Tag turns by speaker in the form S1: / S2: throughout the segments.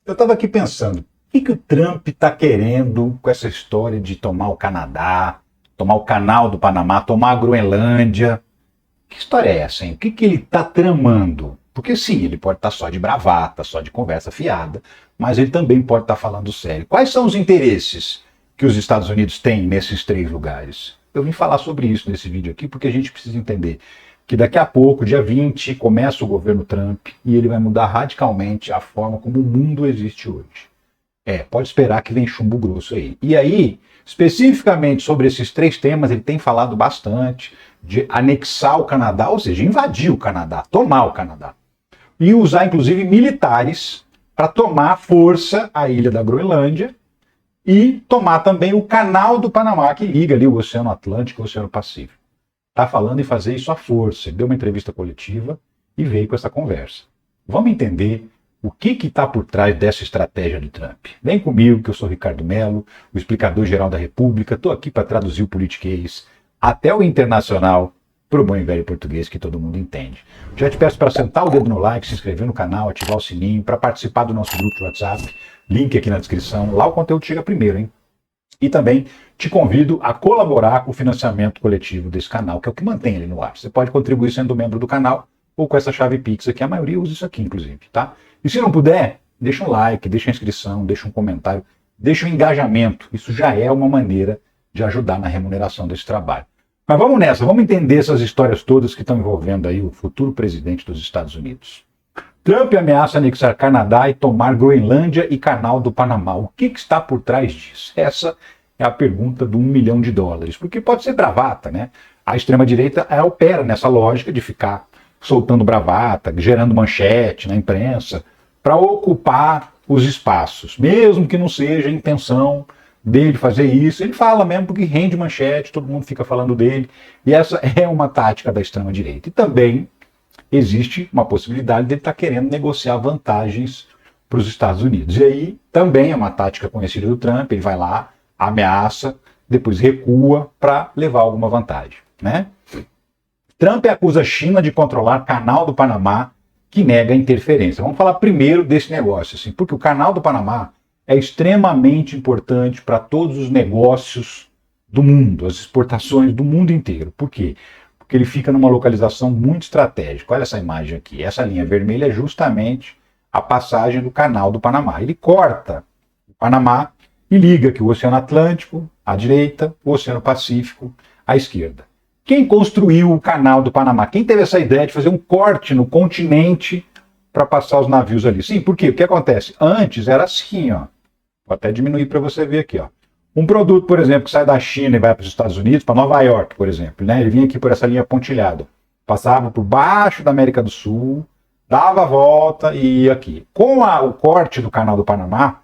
S1: Eu estava aqui pensando, o que o Trump está querendo com essa história de tomar o Canadá, tomar o Canal do Panamá, tomar a Groenlândia? Que história é essa, hein? O que ele está tramando? Porque sim, ele pode estar só de bravata, só de conversa fiada, mas ele também pode estar falando sério. Quais são os interesses que os Estados Unidos têm nesses três lugares? Eu vim falar sobre isso nesse vídeo aqui porque a gente precisa entender que daqui a pouco, dia 20, começa o governo Trump e ele vai mudar radicalmente a forma como o mundo existe hoje. Pode esperar que vem chumbo grosso aí. E aí, especificamente sobre esses três temas, ele tem falado bastante de anexar o Canadá, ou seja, invadir o Canadá, tomar o Canadá. E usar, inclusive, militares para tomar à força a ilha da Groenlândia e tomar também o Canal do Panamá, que liga ali o Oceano Atlântico e o Oceano Pacífico. Está falando em fazer isso à força. Ele deu uma entrevista coletiva e veio com essa conversa. Vamos entender o que está por trás dessa estratégia do Trump. Vem comigo, que eu sou Ricardo Mello, o explicador-geral da República. Estou aqui para traduzir o politiquês até o internacional para o bom e velho português que todo mundo entende. Já te peço para sentar o dedo no like, se inscrever no canal, ativar o sininho, para participar do nosso grupo de WhatsApp. Link aqui na descrição. Lá o conteúdo chega primeiro, hein? E também te convido a colaborar com o financiamento coletivo desse canal, que é o que mantém ele no ar. Você pode contribuir sendo membro do canal ou com essa chave Pix aqui. A maioria usa isso aqui, inclusive, tá? E se não puder, deixa um like, deixa a inscrição, deixa um comentário, deixa um engajamento. Isso já é uma maneira de ajudar na remuneração desse trabalho. Mas vamos nessa, vamos entender essas histórias todas que estão envolvendo aí o futuro presidente dos Estados Unidos. Trump ameaça anexar Canadá e tomar Groenlândia e Canal do Panamá. O que está por trás disso? Essa é a pergunta do $1 milhão. Porque pode ser bravata, né? A extrema-direita opera nessa lógica de ficar soltando bravata, gerando manchete na imprensa, para ocupar os espaços. Mesmo que não seja a intenção dele fazer isso, ele fala mesmo porque rende manchete, todo mundo fica falando dele. E essa é uma tática da extrema-direita. E também existe uma possibilidade dele estar querendo negociar vantagens para os Estados Unidos. E aí também é uma tática conhecida do Trump, ele vai lá, ameaça, depois recua para levar alguma vantagem, né? Trump acusa a China de controlar o Canal do Panamá, que nega interferência. Vamos falar primeiro desse negócio, assim, porque o Canal do Panamá é extremamente importante para todos os negócios do mundo, as exportações do mundo inteiro. Por quê? Porque ele fica numa localização muito estratégica. Olha essa imagem aqui. Essa linha vermelha é justamente a passagem do Canal do Panamá. Ele corta o Panamá e liga aqui o Oceano Atlântico à direita, o Oceano Pacífico à esquerda. Quem construiu o Canal do Panamá? Quem teve essa ideia de fazer um corte no continente para passar os navios ali? Sim, por quê? O que acontece? Antes era assim, ó. Vou até diminuir para você ver aqui, ó. Um produto, por exemplo, que sai da China e vai para os Estados Unidos, para Nova York, por exemplo, né? Ele vinha aqui por essa linha pontilhada, passava por baixo da América do Sul, dava a volta e ia aqui. Com o corte do Canal do Panamá,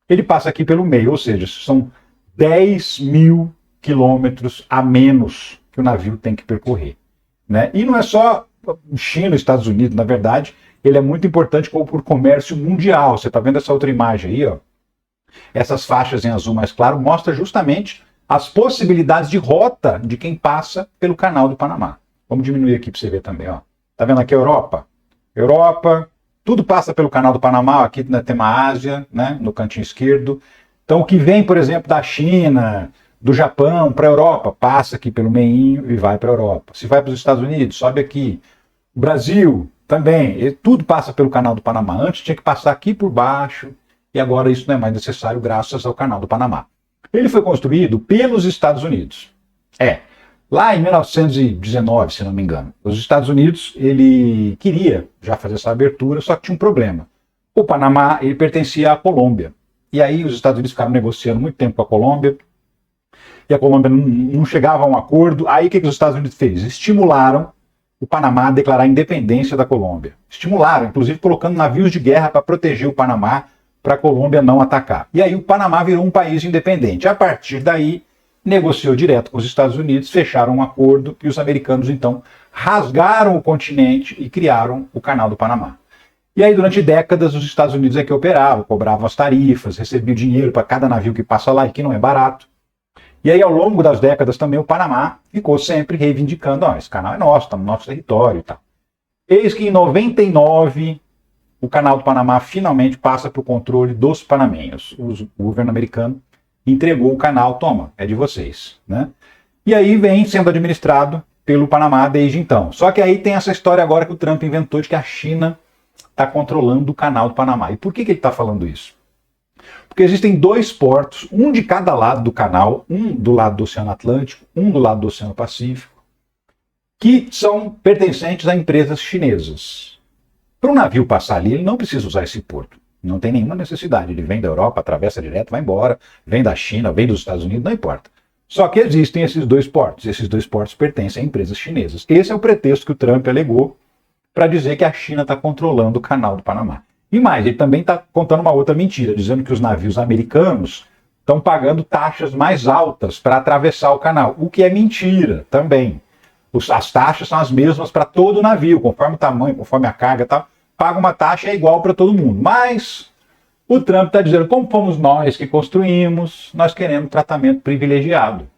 S1: ele passa aqui pelo meio, ou seja, são 10 mil quilômetros a menos que o navio tem que percorrer, né? E não é só China e Estados Unidos, na verdade, ele é muito importante por comércio mundial. Você está vendo essa outra imagem aí, ó? Essas faixas em azul mais claro mostram justamente as possibilidades de rota de quem passa pelo Canal do Panamá. Vamos diminuir aqui para você ver também, ó. Tá vendo aqui a Europa? Europa, tudo passa pelo Canal do Panamá, aqui tem uma Ásia, né, no cantinho esquerdo. Então o que vem, por exemplo, da China, do Japão para a Europa, passa aqui pelo meinho e vai para a Europa. Se vai para os Estados Unidos, sobe aqui. O Brasil também, tudo passa pelo Canal do Panamá. Antes tinha que passar aqui por baixo, e agora isso não é mais necessário graças ao Canal do Panamá. Ele foi construído pelos Estados Unidos. Lá em 1919, se não me engano. Os Estados Unidos, ele queria já fazer essa abertura, só que tinha um problema. O Panamá, ele pertencia à Colômbia. E aí os Estados Unidos ficaram negociando muito tempo com a Colômbia, e a Colômbia não chegava a um acordo. Aí o que os Estados Unidos fez? Estimularam o Panamá a declarar a independência da Colômbia. Estimularam, inclusive colocando navios de guerra para proteger o Panamá, para a Colômbia não atacar. E aí o Panamá virou um país independente. A partir daí, negociou direto com os Estados Unidos, fecharam um acordo e os americanos, então, rasgaram o continente e criaram o Canal do Panamá. E aí, durante décadas, os Estados Unidos é que operavam, cobravam as tarifas, recebiam dinheiro para cada navio que passa lá, e que não é barato. E aí, ao longo das décadas também, o Panamá ficou sempre reivindicando, esse canal é nosso, está no nosso território e tal. Eis que em 99, o Canal do Panamá finalmente passa para o controle dos panamenhos. O governo americano entregou o canal, toma, é de vocês, né? E aí vem sendo administrado pelo Panamá desde então. Só que aí tem essa história agora que o Trump inventou de que a China está controlando o Canal do Panamá. E por que ele está falando isso? Porque existem dois portos, um de cada lado do canal, um do lado do Oceano Atlântico, um do lado do Oceano Pacífico, que são pertencentes a empresas chinesas. Para um navio passar ali, ele não precisa usar esse porto. Não tem nenhuma necessidade. Ele vem da Europa, atravessa direto, vai embora, vem da China, vem dos Estados Unidos, não importa. Só que existem esses dois portos. Esses dois portos pertencem a empresas chinesas. Esse é o pretexto que o Trump alegou para dizer que a China está controlando o Canal do Panamá. E mais, ele também está contando uma outra mentira, dizendo que os navios americanos estão pagando taxas mais altas para atravessar o canal, o que é mentira também. As taxas são as mesmas para todo o navio, conforme o tamanho, conforme a carga e tal. Paga uma taxa é igual para todo mundo. Mas o Trump está dizendo, como fomos nós que construímos, nós queremos tratamento privilegiado.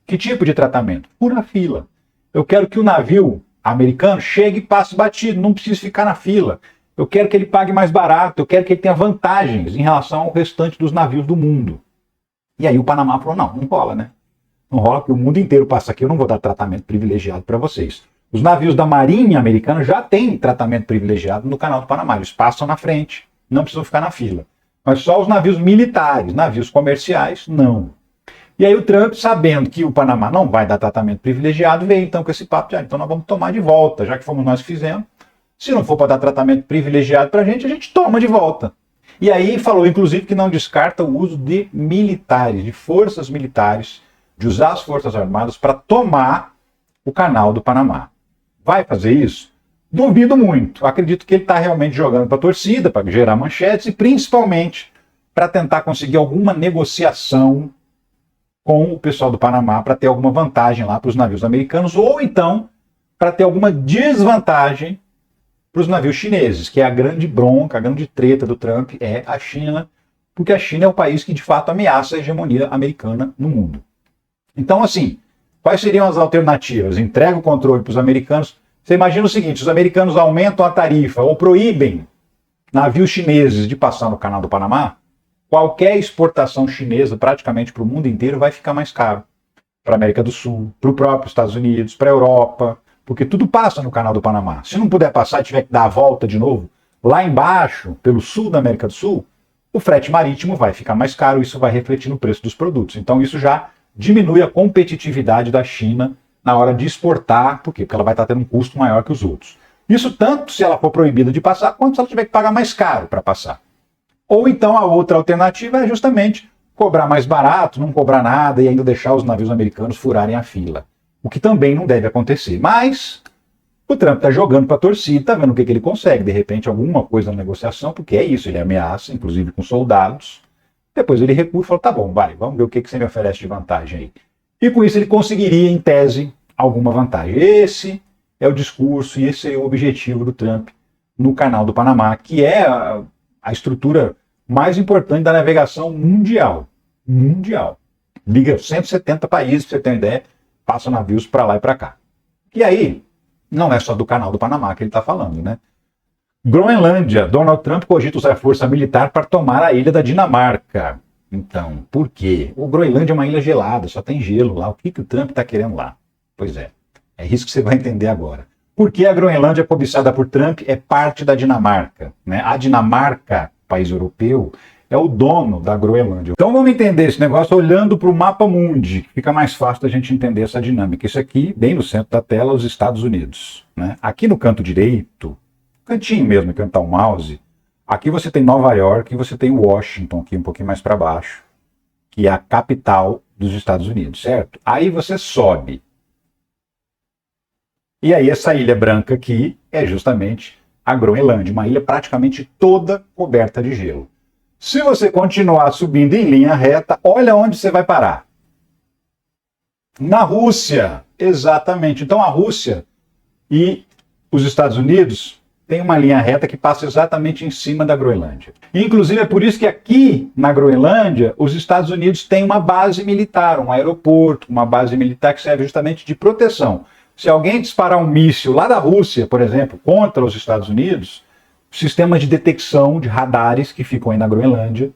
S1: Que tipo de tratamento? Pura fila. Eu quero que o navio americano chegue e passe batido, não precisa ficar na fila. Eu quero que ele pague mais barato, eu quero que ele tenha vantagens em relação ao restante dos navios do mundo. E aí o Panamá falou, não rola, né? Não rola porque o mundo inteiro passa aqui, eu não vou dar tratamento privilegiado para vocês. Os navios da Marinha Americana já têm tratamento privilegiado no Canal do Panamá, eles passam na frente, não precisam ficar na fila. Mas só os navios militares, navios comerciais, não. E aí o Trump, sabendo que o Panamá não vai dar tratamento privilegiado, veio então com esse papo de, então nós vamos tomar de volta, já que fomos nós que fizemos. Se não for para dar tratamento privilegiado para a gente toma de volta. E aí falou, inclusive, que não descarta o uso de militares, de forças militares, de usar as Forças Armadas para tomar o Canal do Panamá. Vai fazer isso? Duvido muito. Acredito que ele está realmente jogando para a torcida, para gerar manchetes e principalmente para tentar conseguir alguma negociação com o pessoal do Panamá para ter alguma vantagem lá para os navios americanos ou então para ter alguma desvantagem para os navios chineses, que é a grande bronca, a grande treta do Trump é a China, porque a China é o país que de fato ameaça a hegemonia americana no mundo. Então, assim, quais seriam as alternativas? Entrega o controle para os americanos. Você imagina o seguinte, os americanos aumentam a tarifa ou proíbem navios chineses de passar no Canal do Panamá, qualquer exportação chinesa praticamente para o mundo inteiro vai ficar mais caro. Para a América do Sul, para o próprio Estados Unidos, para a Europa, porque tudo passa no Canal do Panamá. Se não puder passar e tiver que dar a volta de novo, lá embaixo, pelo sul da América do Sul, o frete marítimo vai ficar mais caro, isso vai refletir no preço dos produtos. Então isso já diminui a competitividade da China na hora de exportar, por quê? Porque ela vai estar tendo um custo maior que os outros. Isso tanto se ela for proibida de passar, quanto se ela tiver que pagar mais caro para passar. Ou então a outra alternativa é justamente cobrar mais barato, não cobrar nada e ainda deixar os navios americanos furarem a fila. O que também não deve acontecer. Mas o Trump está jogando para a torcida, está vendo o que ele consegue. De repente, alguma coisa na negociação, porque é isso, ele ameaça, inclusive com soldados. Depois ele recua e fala, tá bom, vai, vamos ver o que você me oferece de vantagem aí. E com isso ele conseguiria, em tese, alguma vantagem. Esse é o discurso e esse é o objetivo do Trump no Canal do Panamá, que é a estrutura mais importante da navegação mundial. Mundial. Liga 170 países, para você ter uma ideia, passa navios para lá e para cá. E aí, não é só do Canal do Panamá que ele está falando, né? Groenlândia, Donald Trump cogita usar força militar para tomar a ilha da Dinamarca. Então, por quê? O Groenlândia é uma ilha gelada, só tem gelo lá. O que o Trump está querendo lá? Pois é isso que você vai entender agora. Por que a Groenlândia, cobiçada por Trump, é parte da Dinamarca? Né? A Dinamarca, país europeu, é o dono da Groenlândia. Então vamos entender esse negócio olhando para o mapa mundi, que fica mais fácil da gente entender essa dinâmica. Isso aqui, bem no centro da tela, os Estados Unidos. Né? Aqui no canto direito, cantinho mesmo, que está o mouse, aqui você tem Nova York e você tem Washington, aqui um pouquinho mais para baixo, que é a capital dos Estados Unidos, certo? Aí você sobe. E aí essa ilha branca aqui é justamente a Groenlândia, uma ilha praticamente toda coberta de gelo. Se você continuar subindo em linha reta, olha onde você vai parar. Na Rússia, exatamente. Então a Rússia e os Estados Unidos têm uma linha reta que passa exatamente em cima da Groenlândia. E, inclusive é por isso que aqui na Groenlândia os Estados Unidos têm uma base militar, um aeroporto, uma base militar que serve justamente de proteção. Se alguém disparar um míssil lá da Rússia, por exemplo, contra os Estados Unidos, sistemas de detecção de radares que ficam aí na Groenlândia.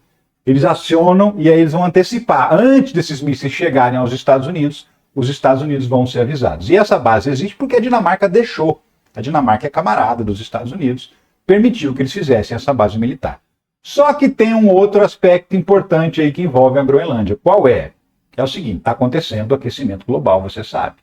S1: Eles acionam e aí eles vão antecipar. Antes desses mísseis chegarem aos Estados Unidos, os Estados Unidos vão ser avisados. E essa base existe porque a Dinamarca deixou. A Dinamarca é camarada dos Estados Unidos, permitiu que eles fizessem essa base militar. Só que tem um outro aspecto importante aí que envolve a Groenlândia. Qual é? É o seguinte, está acontecendo o aquecimento global, você sabe.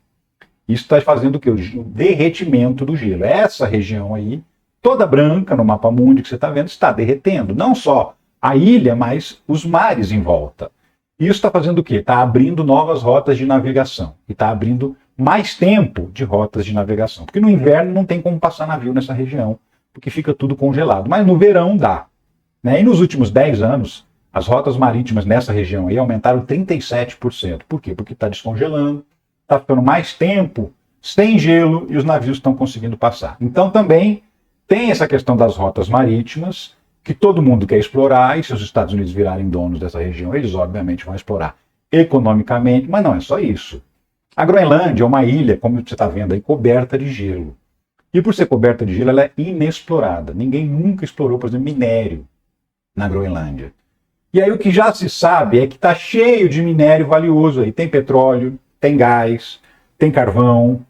S1: Isso está fazendo o quê? O derretimento do gelo. Essa região aí, toda branca no mapa mundi que você está vendo, está derretendo. Não só a ilha, mas os mares em volta. Isso está fazendo o quê? Está abrindo novas rotas de navegação. E está abrindo mais tempo de rotas de navegação. Porque no inverno não tem como passar navio nessa região, porque fica tudo congelado. Mas no verão dá. Né? E nos últimos 10 anos, as rotas marítimas nessa região aí aumentaram 37%. Por quê? Porque está descongelando, está ficando mais tempo sem gelo e os navios estão conseguindo passar. Então também tem essa questão das rotas marítimas, que todo mundo quer explorar, e se os Estados Unidos virarem donos dessa região, eles obviamente vão explorar economicamente, mas não é só isso. A Groenlândia é uma ilha, como você está vendo aí, coberta de gelo. E por ser coberta de gelo, ela é inexplorada. Ninguém nunca explorou, por exemplo, minério na Groenlândia. E aí o que já se sabe é que está cheio de minério valioso aí. Tem petróleo, tem gás, tem carvão,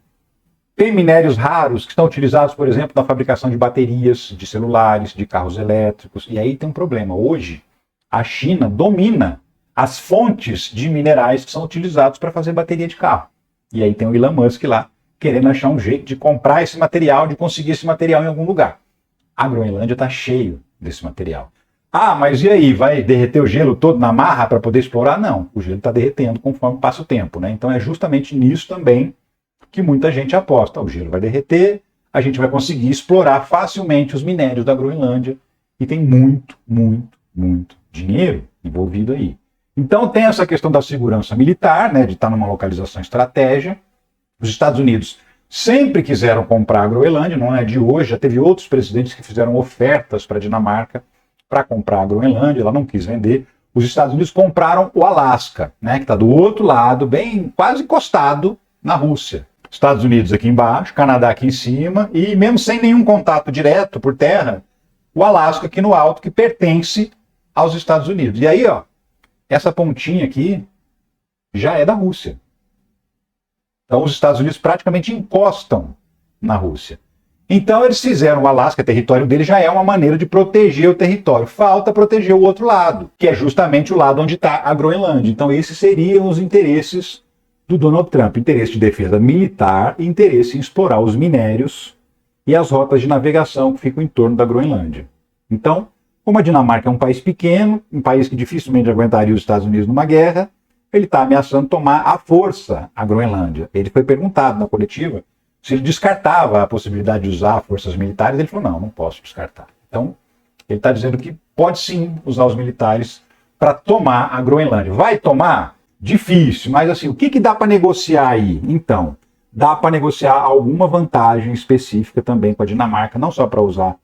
S1: tem minérios raros que estão utilizados, por exemplo, na fabricação de baterias, de celulares, de carros elétricos. E aí tem um problema. Hoje, a China domina as fontes de minerais que são utilizados para fazer bateria de carro. E aí tem o Elon Musk lá, querendo achar um jeito de comprar esse material, de conseguir esse material em algum lugar. A Groenlândia está cheio desse material. Ah, mas e aí? Vai derreter o gelo todo na marra para poder explorar? Não, o gelo está derretendo conforme passa o tempo, né? Então é justamente nisso também que muita gente aposta. O gelo vai derreter, a gente vai conseguir explorar facilmente os minérios da Groenlândia e tem muito, muito, muito dinheiro envolvido aí. Então tem essa questão da segurança militar, né, de estar numa localização estratégica. Os Estados Unidos sempre quiseram comprar a Groenlândia, não é de hoje, já teve outros presidentes que fizeram ofertas para a Dinamarca para comprar a Groenlândia, ela não quis vender. Os Estados Unidos compraram o Alasca, né, que está do outro lado, bem quase encostado na Rússia. Estados Unidos aqui embaixo, Canadá aqui em cima, e mesmo sem nenhum contato direto por terra, o Alasca aqui no alto, que pertence aos Estados Unidos. E aí, ó, essa pontinha aqui já é da Rússia. Então os Estados Unidos praticamente encostam na Rússia. Então eles fizeram o Alasca, território dele, já é uma maneira de proteger o território. Falta proteger o outro lado, que é justamente o lado onde está a Groenlândia. Então esses seriam os interesses do Donald Trump. Interesse de defesa militar e interesse em explorar os minérios e as rotas de navegação que ficam em torno da Groenlândia. Então, como a Dinamarca é um país pequeno, um país que dificilmente aguentaria os Estados Unidos numa guerra, ele está ameaçando tomar à força a Groenlândia. Ele foi perguntado na coletiva se ele descartava a possibilidade de usar forças militares. Ele falou, não posso descartar. Então, ele está dizendo que pode sim usar os militares para tomar a Groenlândia. Vai tomar? Difícil, mas assim, o que dá para negociar aí? Então, dá para negociar alguma vantagem específica também com a Dinamarca, não só para usar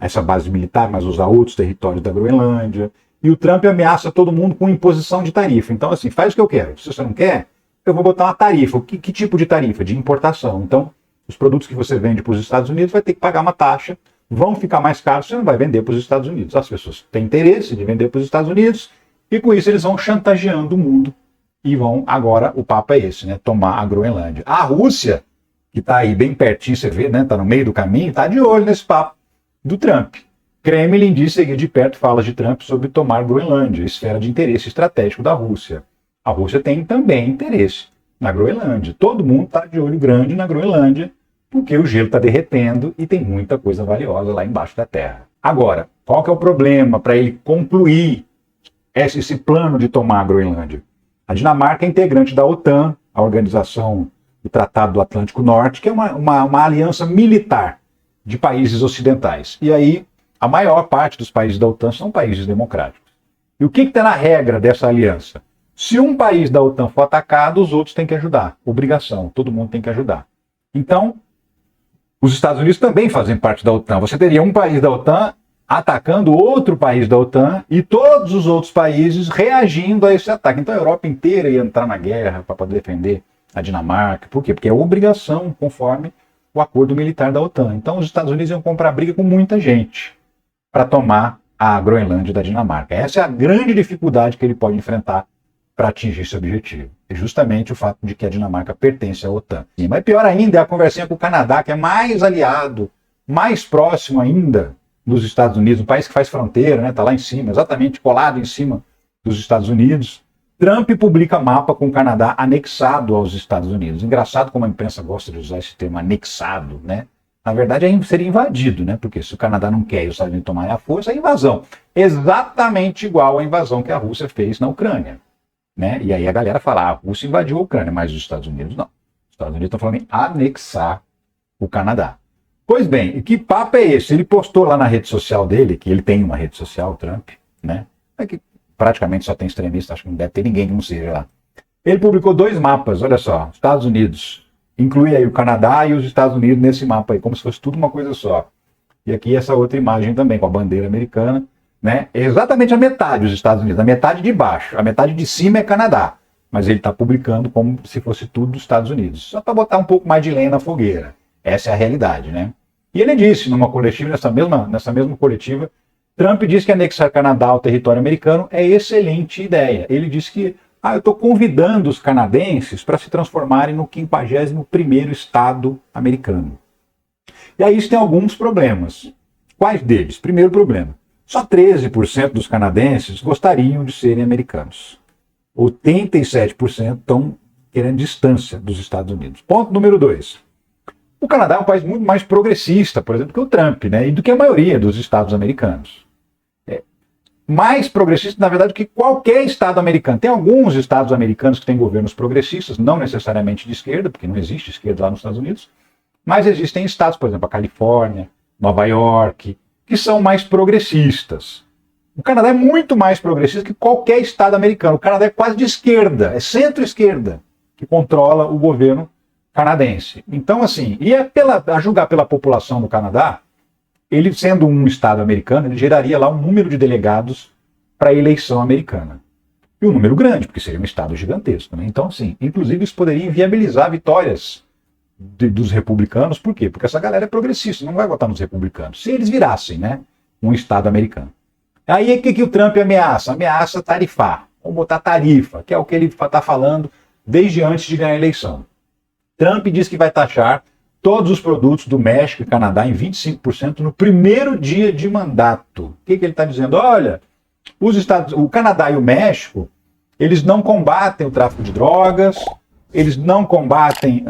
S1: essa base militar, mas usar outros territórios da Groenlândia. E o Trump ameaça todo mundo com imposição de tarifa. Então, assim, faz o que eu quero. Se você não quer, eu vou botar uma tarifa. Que tipo de tarifa? De importação. Então, os produtos que você vende para os Estados Unidos vai ter que pagar uma taxa, vão ficar mais caros, você não vai vender para os Estados Unidos. As pessoas têm interesse de vender para os Estados Unidos e com isso eles vão chantageando o mundo e vão, agora o papo é esse, né, tomar a Groenlândia. A Rússia, que está aí bem pertinho, você vê, né, está no meio do caminho, está de olho nesse papo do Trump. Kremlin diz seguir de perto falas de Trump sobre tomar Groenlândia, esfera de interesse estratégico da Rússia. A Rússia tem também interesse na Groenlândia. Todo mundo está de olho grande na Groenlândia, porque o gelo está derretendo e tem muita coisa valiosa lá embaixo da terra. Agora, qual que é o problema para ele concluir esse plano de tomar a Groenlândia? A Dinamarca é integrante da OTAN, a Organização do Tratado do Atlântico Norte, que é uma aliança militar de países ocidentais. E aí, a maior parte dos países da OTAN são países democráticos. E o que está na regra dessa aliança? Se um país da OTAN for atacado, os outros têm que ajudar. Obrigação, todo mundo tem que ajudar. Então, os Estados Unidos também fazem parte da OTAN. Você teria um país da OTAN atacando outro país da OTAN e todos os outros países reagindo a esse ataque. Então a Europa inteira ia entrar na guerra para poder defender a Dinamarca. Por quê? Porque é obrigação conforme o acordo militar da OTAN. Então os Estados Unidos iam comprar briga com muita gente. para tomar a Groenlândia da Dinamarca. Essa é a grande dificuldade que ele pode enfrentar para atingir esse objetivo. É justamente o fato de que a Dinamarca pertence à OTAN. Mas pior ainda é a conversinha com o Canadá, que é mais aliado, mais próximo ainda dos Estados Unidos, um país que faz fronteira, né? Tá lá em cima, exatamente colado em cima dos Estados Unidos. Trump publica mapa com o Canadá anexado aos Estados Unidos. Engraçado como a imprensa gosta de usar esse termo anexado, né? Na verdade, seria invadido, né? Porque se o Canadá não quer e os Estados Unidos tomarem a força, é invasão. Exatamente igual à invasão que a Rússia fez na Ucrânia, né? E aí a galera fala, a Rússia invadiu a Ucrânia, mas os Estados Unidos não. Os Estados Unidos estão falando em anexar o Canadá. Pois bem, e que papo é esse? Ele postou lá na rede social dele, que ele tem uma rede social, Trump, né? É que praticamente só tem extremista, acho que não deve ter ninguém que não seja lá. Ele publicou 2 mapas, olha só, Estados Unidos, inclui aí o Canadá e os Estados Unidos nesse mapa aí, como se fosse tudo uma coisa só. E aqui essa outra imagem também, com a bandeira americana, né? É exatamente a metade dos Estados Unidos, a metade de baixo, a metade de cima é Canadá, mas ele está publicando como se fosse tudo dos Estados Unidos, só para botar um pouco mais de lenha na fogueira. Essa é a realidade, né? E ele disse numa coletiva, nessa mesma coletiva, Trump disse que anexar Canadá ao território americano é excelente ideia. Ele disse que eu estou convidando os canadenses para se transformarem no 51º estado americano. E aí isso tem alguns problemas. Quais deles? Primeiro problema, só 13% dos canadenses gostariam de serem americanos. 87% estão querendo distância dos Estados Unidos. Ponto número 2. O Canadá é um país muito mais progressista, por exemplo, que o Trump, né? E do que a maioria dos estados americanos. Mais progressista, na verdade, do que qualquer estado americano. Tem alguns estados americanos que têm governos progressistas, não necessariamente de esquerda, porque não existe esquerda lá nos Estados Unidos, mas existem estados, por exemplo, a Califórnia, Nova York, que são mais progressistas. O Canadá é muito mais progressista que qualquer estado americano. O Canadá é quase de esquerda, é centro-esquerda, que controla o governo canadense. Então, assim, e a julgar pela população do Canadá, ele sendo um estado americano, ele geraria lá um número de delegados para a eleição americana. E um número grande, porque seria um estado gigantesco, né? Então, assim, inclusive isso poderia inviabilizar vitórias dos republicanos. Por quê? Porque essa galera é progressista, não vai votar nos republicanos. Se eles virassem, né, um estado americano. Aí o que o Trump ameaça? Ameaça tarifar. Vamos botar tarifa, que é o que ele está falando desde antes de ganhar a eleição. Trump diz que vai taxar todos os produtos do México e Canadá em 25% no primeiro dia de mandato. O que ele está dizendo? Olha, o Canadá e o México, eles não combatem o tráfico de drogas, eles não combatem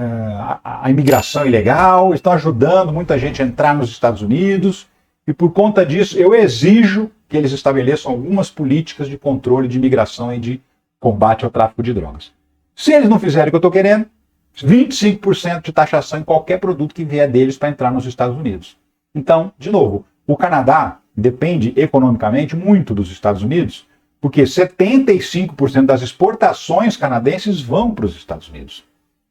S1: a imigração ilegal, estão ajudando muita gente a entrar nos Estados Unidos, e por conta disso eu exijo que eles estabeleçam algumas políticas de controle de imigração e de combate ao tráfico de drogas. Se eles não fizerem o que eu estou querendo, 25% de taxação em qualquer produto que vier deles para entrar nos Estados Unidos. Então, de novo, o Canadá depende economicamente muito dos Estados Unidos, porque 75% das exportações canadenses vão para os Estados Unidos.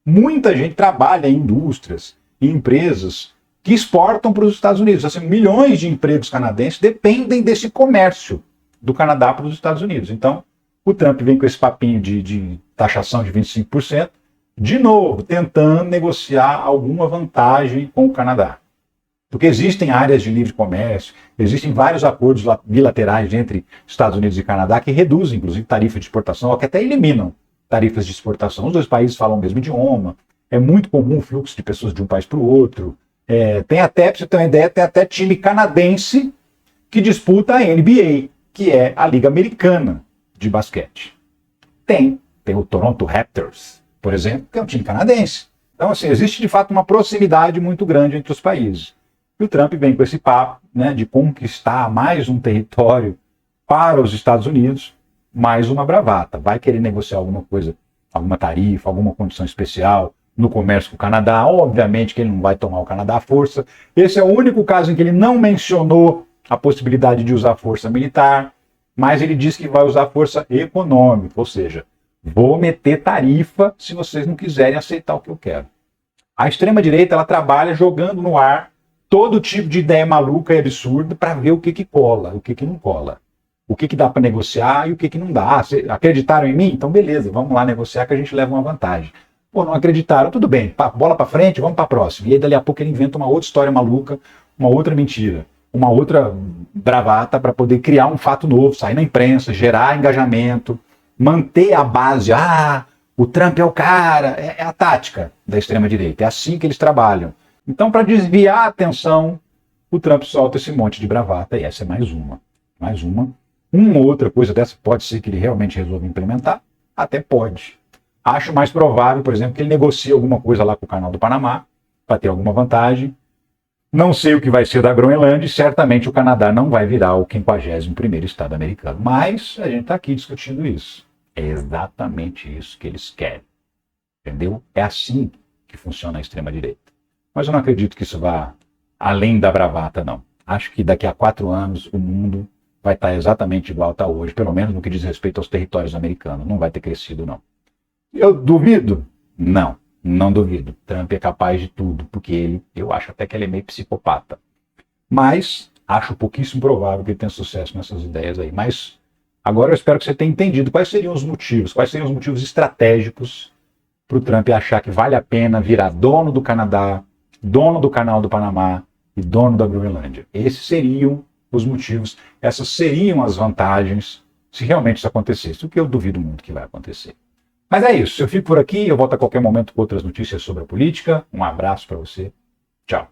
S1: Muita gente trabalha em indústrias e empresas que exportam para os Estados Unidos. Assim, milhões de empregos canadenses dependem desse comércio do Canadá para os Estados Unidos. Então, o Trump vem com esse papinho de taxação de 25%, de novo, tentando negociar alguma vantagem com o Canadá. Porque existem áreas de livre comércio, existem vários acordos bilaterais entre Estados Unidos e Canadá que reduzem, inclusive, tarifa de exportação, ou que até eliminam tarifas de exportação. Os dois países falam o mesmo idioma, é muito comum o fluxo de pessoas de um país para o outro. Tem até, para você ter uma ideia, tem até time canadense que disputa a NBA, que é a Liga Americana de basquete. Tem o Toronto Raptors, por exemplo, que é um time canadense. Então, assim, existe de fato uma proximidade muito grande entre os países. E o Trump vem com esse papo, né, de conquistar mais um território para os Estados Unidos, mais uma bravata. Vai querer negociar alguma coisa, alguma tarifa, alguma condição especial no comércio com o Canadá. Obviamente que ele não vai tomar o Canadá à força. Esse é o único caso em que ele não mencionou a possibilidade de usar força militar, mas ele diz que vai usar força econômica, ou seja, vou meter tarifa se vocês não quiserem aceitar o que eu quero. A extrema-direita, ela trabalha jogando no ar todo tipo de ideia maluca e absurda para ver o que cola, o que não cola. O que dá para negociar e o que não dá. Acreditaram em mim? Então beleza, vamos lá negociar que a gente leva uma vantagem. Pô, não acreditaram? Tudo bem, bola para frente, vamos para a próxima. E aí dali a pouco ele inventa uma outra história maluca, uma outra mentira. uma outra bravata para poder criar um fato novo, sair na imprensa, gerar engajamento, manter a base. Ah, o Trump é o cara. É a tática da extrema-direita. É assim que eles trabalham. Então, para desviar a atenção, o Trump solta esse monte de bravata e essa é mais uma. Mais uma. Uma outra coisa dessa pode ser que ele realmente resolva implementar? Até pode. Acho mais provável, por exemplo, que ele negocie alguma coisa lá com o Canal do Panamá para ter alguma vantagem. Não sei o que vai ser da Groenlândia e certamente o Canadá não vai virar o 51º estado americano. Mas a gente está aqui discutindo isso. É exatamente isso que eles querem. Entendeu? É assim que funciona a extrema-direita. Mas eu não acredito que isso vá além da bravata, não. Acho que daqui a 4 anos o mundo vai estar exatamente igual está hoje, pelo menos no que diz respeito aos territórios americanos. Não vai ter crescido, não. Eu duvido? Não, não duvido. Trump é capaz de tudo, porque eu acho até que ele é meio psicopata. Mas acho pouquíssimo provável que ele tenha sucesso nessas ideias aí. Mas agora eu espero que você tenha entendido quais seriam os motivos estratégicos para o Trump achar que vale a pena virar dono do Canadá, dono do Canal do Panamá e dono da Groenlândia. Esses seriam os motivos, essas seriam as vantagens se realmente isso acontecesse, o que eu duvido muito que vai acontecer. Mas é isso, eu fico por aqui, eu volto a qualquer momento com outras notícias sobre a política. Um abraço para você, tchau.